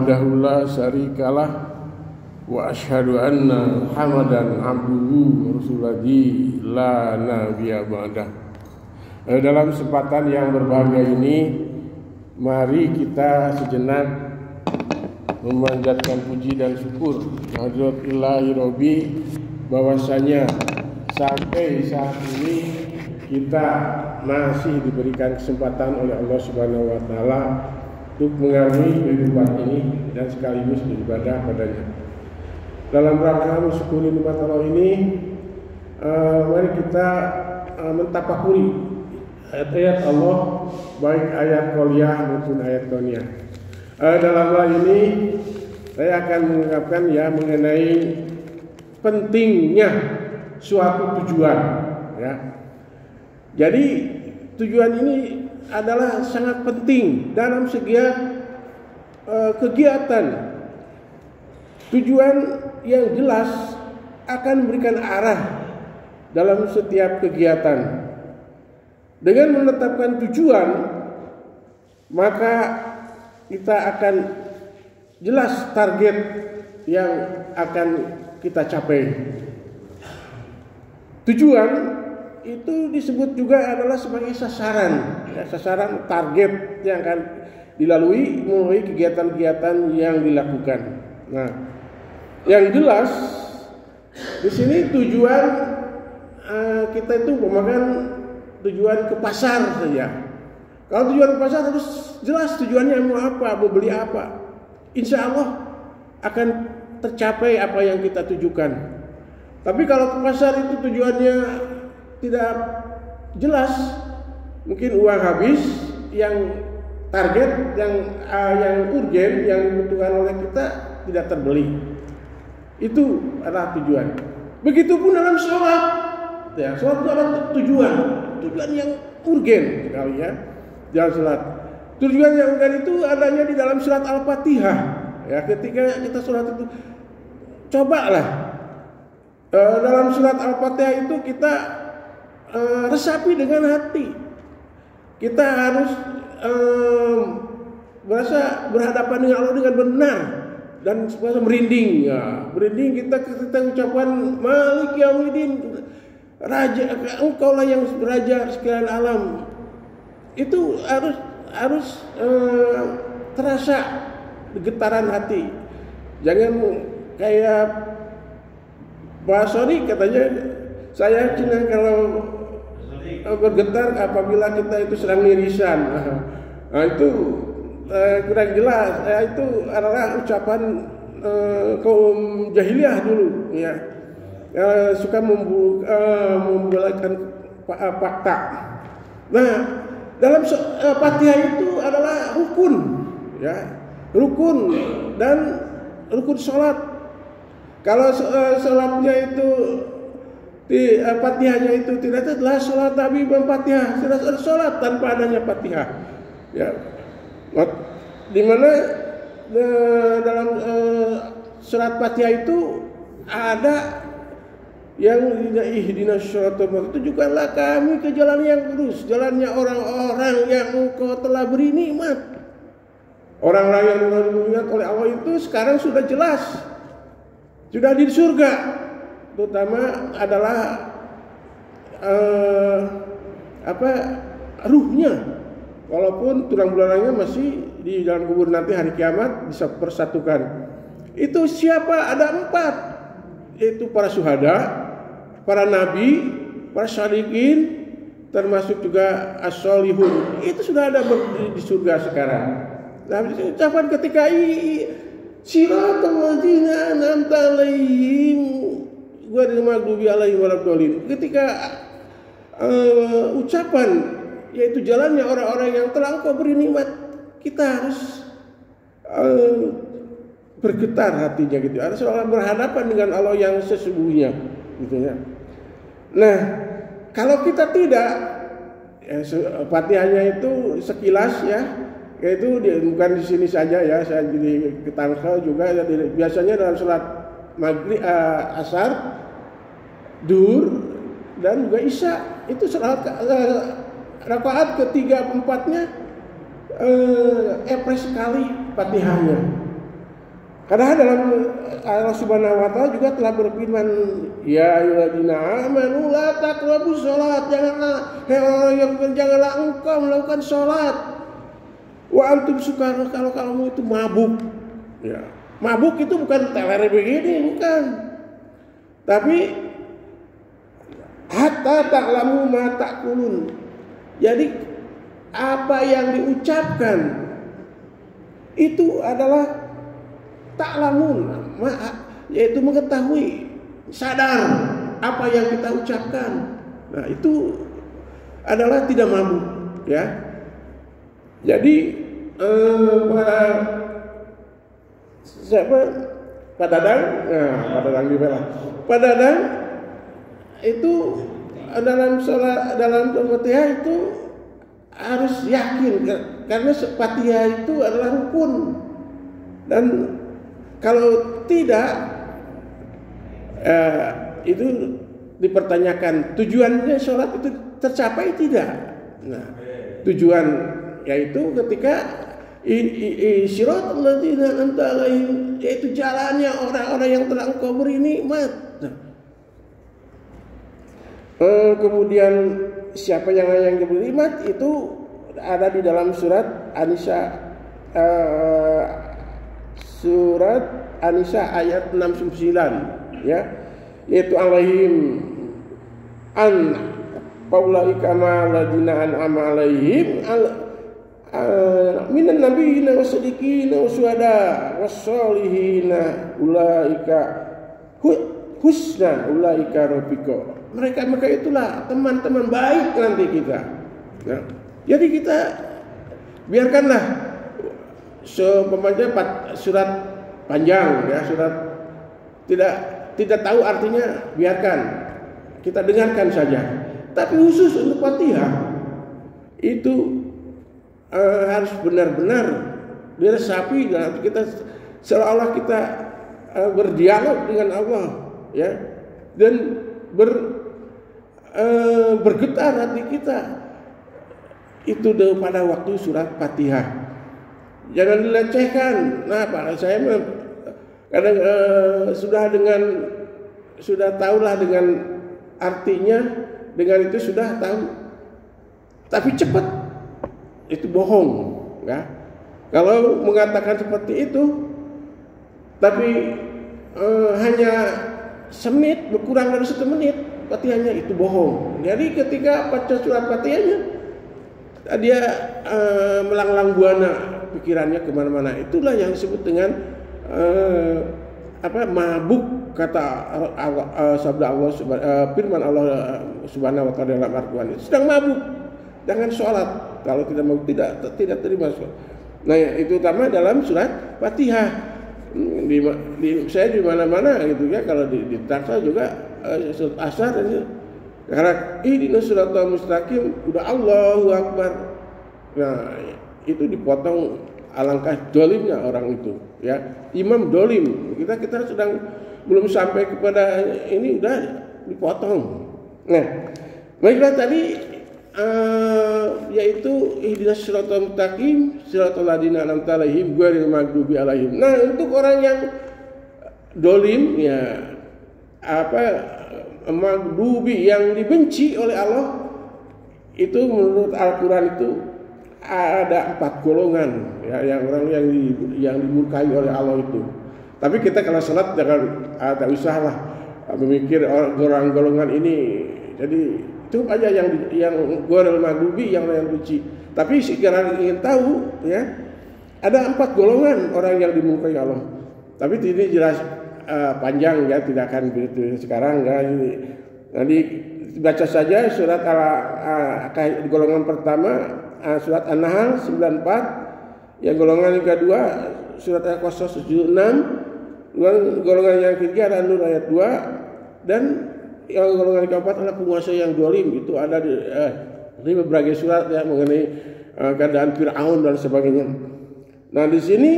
Wahdahu la syarikalah wa asyhadu anna Muhammadan abduhu rasulullahi la nabiyya ba'dah. Dalam kesempatan yang berbahagia ini, mari kita sejenak memanjatkan puji dan syukur kehadirat Ilahi Robbi, bahwasanya sampai saat ini kita masih diberikan kesempatan oleh Allah Subhanahu wa taala untuk mengarungi kehidupan ini dan sekaligus beribadah padanya. Dalam rangka mensyukuri nikmat Allah ini, mari kita mentafakuri ayat-ayat Allah, baik ayat qauliyah maupun ayat kauniyah. Dalam hal ini saya akan mengungkapkan mengenai pentingnya suatu tujuan. Jadi tujuan ini adalah sangat penting dalam setiap kegiatan. Tujuan yang jelas akan memberikan arah dalam setiap kegiatan. Dengan menetapkan tujuan, maka kita akan jelas target yang akan kita capai. Tujuan itu disebut juga adalah sebagai sasaran, sasaran target yang akan dilalui melalui kegiatan-kegiatan yang dilakukan. Nah, yang jelas di sini tujuan kita itu memakan tujuan ke pasar saja. Kalau tujuan ke pasar harus jelas tujuannya mau apa, mau beli apa. Insya Allah akan tercapai apa yang kita tujukan. Tapi kalau ke pasar itu tujuannya tidak jelas, mungkin uang habis, yang target yang urgen yang dibutuhkan oleh kita tidak terbeli. Itu adalah tujuan. Begitupun dalam sholat, sholat itu adalah tujuan yang urgen sekali dalam sholat. Tujuan yang urgen itu adanya di dalam surat Al-Fatihah. Ketika kita sholat itu, cobalah dalam surat Al-Fatihah itu kita resapi dengan hati. Kita harus merasa berhadapan dengan Allah dengan benar dan merasa merinding. Merinding kita ucapan Malik Yaumiddin, Raja, Engkaulah yang Raja sekalian alam. Itu harus terasa getaran hati. Jangan kayak Pak Sori katanya, saya cina kalau bergetar apabila kita itu sedang irisan. Nah, itu kurang jelas. Itu adalah ucapan kaum jahiliyah dulu, suka membulatkan fakta. Nah, dalam Fatihah itu adalah rukun, rukun dan rukun sholat. Kalau sholatnya itu di Fatihahnya itu tidak adalah sholat Nabi Fatihah, tidak ada sholat tanpa adanya Fatihah. Di mana dalam surat Fatihah itu ada yang ihdinas shiratal mustaqim, tunjukkanlah kami ke jalan yang lurus, jalannya orang-orang yang Engkau telah beri nikmat. Orang-orang yang telah diberi nikmat oleh Allah itu sekarang sudah jelas, sudah di surga. Terutama adalah ruhnya, walaupun tulang belalangnya masih di dalam kubur, nanti hari kiamat bisa persatukan. Itu siapa? Ada 4, yaitu para syuhada, para nabi, para syadiqin, termasuk juga as-sholihun. Itu sudah ada di surga sekarang. Nah, ucapan ketika siratal ladzina an'amta 'alaihim ghairil maghdubi 'alaihim waladdallin. Ketika ucapan yaitu jalannya orang-orang yang telah Engkau beri nikmat, kita harus bergetar hatinya gitu. Harus berhadapan dengan Allah yang sesungguhnya gitu ya. Nah, kalau kita tidak, Fatihahnya itu sekilas yaitu bukan di sini saja saya jadi ke Tangsel juga biasanya dalam sholat maghrib, asar, duhur dan juga isya, itu sholat rakaat ketiga keempatnya sekali Fatihahnya. Karena dalam Allah Subhanahu wa taala juga telah berfirman, ya ayyuhalladzina amanu la taqrabus shalat, janganlah engkau melakukan salat wa antum sukara, kalau kamu itu mabuk. Ya. Mabuk itu bukan teler begini, bukan. Tapi hatta ta'lamu ma ta'kulun. Jadi apa yang diucapkan itu adalah ta'lamun, yaitu mengetahui, sadar apa yang kita ucapkan. Nah, itu adalah tidak mabuk, ya. Jadi Pak Dadang, Pak Dadang di bawah. Pak Dadang itu dalam sholat, dalam Fatihah itu harus yakin, karena Fatihah itu adalah rukun, dan kalau tidak itu dipertanyakan tujuannya sholat itu tercapai tidak. Nah, tujuan yaitu ketika siratal ladzina an'amta 'alaihim, yaitu jalannya orang-orang yang telah engkau beri nikmat. Kemudian siapa yang diberi nikmat itu ada di dalam surat An-Nisa, ayat 69, ya, yaitu alaihim an paulaika ma ladina an'ama alaihim minan nabiyina wasiddiqina wasyuhada wassholihina ulaika husna ulaika rafiqa. Mereka itulah teman-teman baik nanti kita. Nah, jadi kita biarkanlah seumpamanya surat panjang, ya, surat tidak tahu artinya, biarkan kita dengarkan saja. Tapi khusus untuk Fatihah itu harus benar-benar diresapi, dan kita seolah-olah kita berdialog dengan Allah, ya, dan bergetar hati kita itu pada waktu surat Fatihah. Jangan dilecehkan. Nah, Pak, saya kadang sudah tahulah dengan artinya, dengan itu sudah tahu. Tapi cepat itu bohong, ya. Kalau mengatakan seperti itu, tapi hanya semenit, kurang dari 1 menit Fatihahnya, itu bohong. Jadi ketika baca surat Fatihahnya, dia melanglang buana pikirannya kemana-mana. Itulah yang disebut dengan mabuk, kata sabda Allah, firman Allah Subhanahu wa taala dalam Al-Qur'an. Sedang mabuk, jangan sholat. Kalau tidak mabuk tidak terima sholat. Nah, itu utama dalam surat Fatihah. Saya di mana-mana gitu, ya, kalau di Taksa juga surat Asar ini, karena ini siratal mustaqim udah Allahu Akbar. Nah, itu dipotong, alangkah dolimnya orang itu, ya, imam dolim. Kita sedang belum sampai kepada ini udah dipotong. Nah, baiklah tadi yaitu ihdinas siratal mustaqim siratal ladzina an'amta 'alaihim ghairil maghdubi 'alaihim. Nah, untuk orang yang dolim, ya, maghdubi, yang dibenci oleh Allah, itu menurut Al-Qur'an itu ada 4 golongan, ya, yang orang yang dimurkai oleh Allah itu. Tapi kita kalau salat jangan tak usahlah memikir golongan ini. Jadi cukup aja yang ghairil maghdubi, yang benci. Tapi sekiranya ingin tahu, ya, ada 4 golongan orang yang dimurkai Allah. Tapi ini jelas panjang, ya, tidak akan begitu sekarang, ya. Nanti baca saja surat golongan pertama surat An-Nahl 94, yang golongan yang kedua surat Al-Qasas 76, golongan yang ketiga ada Nur ayat 2, dan yang golongan keempat adalah penguasa yang zalim. Itu ada di berbagai surat, ya, mengenai keadaan Fir'aun dan sebagainya. Nah, di sini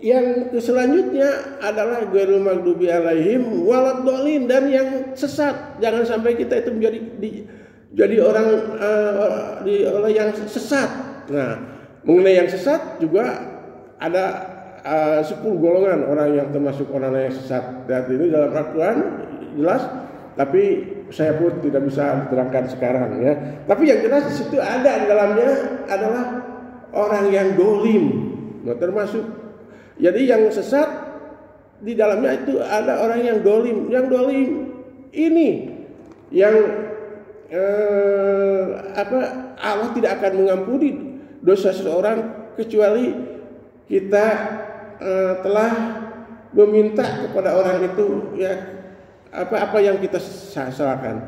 yang selanjutnya adalah ghairil maghdubi 'alaihim waladdallin, dan yang sesat. Jangan sampai kita itu jadi orang yang sesat. Nah, mengenai yang sesat juga ada 10 golongan orang yang termasuk orang yang sesat. Dan ini dalam Al-Quran jelas, tapi saya pun tidak bisa diterangkan sekarang ya. Tapi yang jelas di situ ada di dalamnya adalah orang yang dolim. Nah, termasuk jadi yang sesat di dalamnya itu ada orang yang dolim. Yang dolim ini yang Allah tidak akan mengampuni dosa seseorang kecuali kita telah meminta kepada orang itu ya apa yang kita salahkan,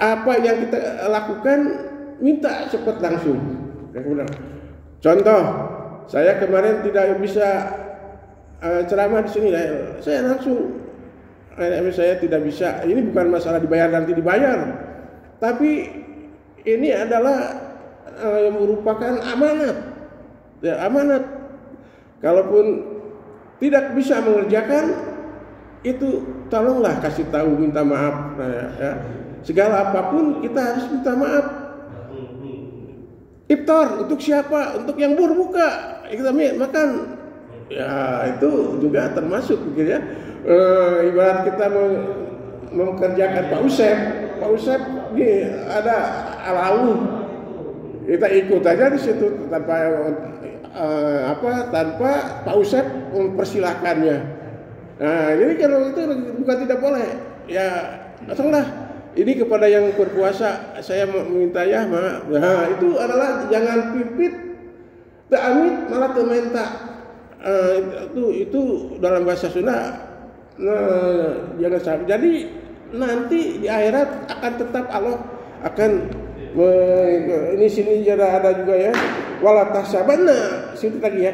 apa yang kita lakukan minta cepat langsung. Contoh, saya kemarin tidak bisa ceramah di sini, saya langsung saya tidak bisa. Ini bukan masalah dibayar nanti dibayar, tapi ini adalah merupakan amanat. Ya, amanat. Kalaupun tidak bisa mengerjakan itu, tolonglah kasih tahu, minta maaf. Ya. Segala apapun kita harus minta maaf. Iftar untuk siapa? Untuk yang berbuka. Kita makan. Ya itu juga termasuk gitu ya. Ibarat kita mengerjakan Pak Usep ini ada alauh. Kita ikut aja di situ tanpa Pak Usep mempersilahkannya. Nah, jadi kalau itu bukan tidak boleh. Ya, asal ini kepada yang berpuasa saya meminta ya maaf. Nah, itu adalah jangan pipit, tak amit malah teminta. Itu dalam bahasa Sunda. Nah, jangan sampai. Jadi nanti di akhirat akan tetap Allah akan ini sini ada juga ya. Wala tahsabanna, situ lagi ya.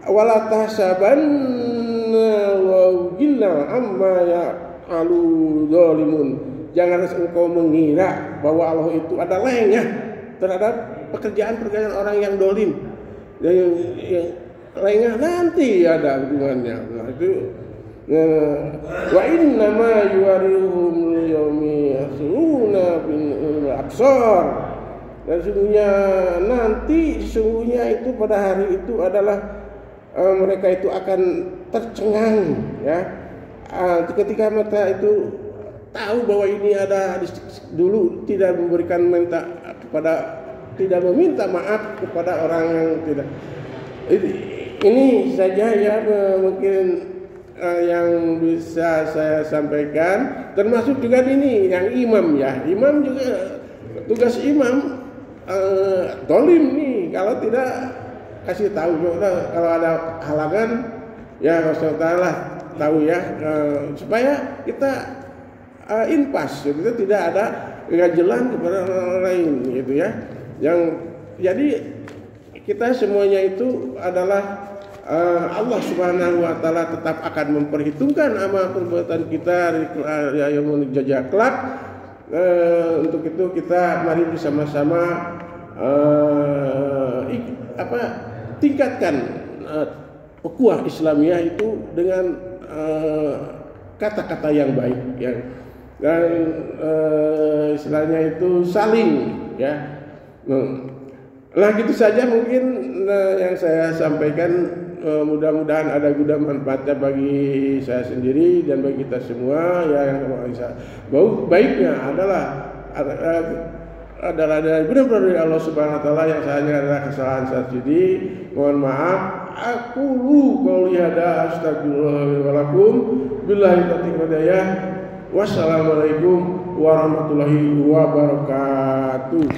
Wala tahsabanna wa ginna amma ya alu zalimun. Jangan engkau mengira bahwa Allah itu ada lengah terhadap pekerjaan-pekerjaan orang yang dolim. Yang lengah nanti ada hubungannya. Nah, itu wa inna ma yuwarihum yaumi yasuna bil absar. Dan sesungguhnya itu pada hari itu adalah mereka itu akan tercengang ya. Ketika mata itu tahu bahwa ini ada dulu tidak meminta maaf kepada orang yang tidak. Ini saja ya mungkin yang bisa saya sampaikan, termasuk juga ini yang imam ya. Imam juga tugas imam dolim nih kalau tidak kasih tahu. Kalau ada halangan ya Rasulullah tahu ya, supaya kita inpas gitu, tidak ada ganjelan kepada orang lain gitu ya. Yang jadi kita semuanya itu adalah Allah Subhanahu wa taala tetap akan memperhitungkan amal perbuatan kita di yaumul jazaa kelak. Untuk itu kita mari bersama-sama tingkatkan ukhuwah Islamiyah itu dengan kata-kata yang baik ya. Dan istilahnya itu saling ya. Nah gitu saja mungkin yang saya sampaikan. Mudah-mudahan ada guna manfaatnya bagi saya sendiri dan bagi kita semua ya. Yang baiknya adalah dari benar-benar dari Allah Subhanahu wa taala, yang sayangnya adalah kesalahan saya sendiri. Mohon maaf. Aku qouli hada astagfirullah wa lakum billahi taufiq wal hidayah. Wassalamualaikum warahmatullahi wabarakatuh.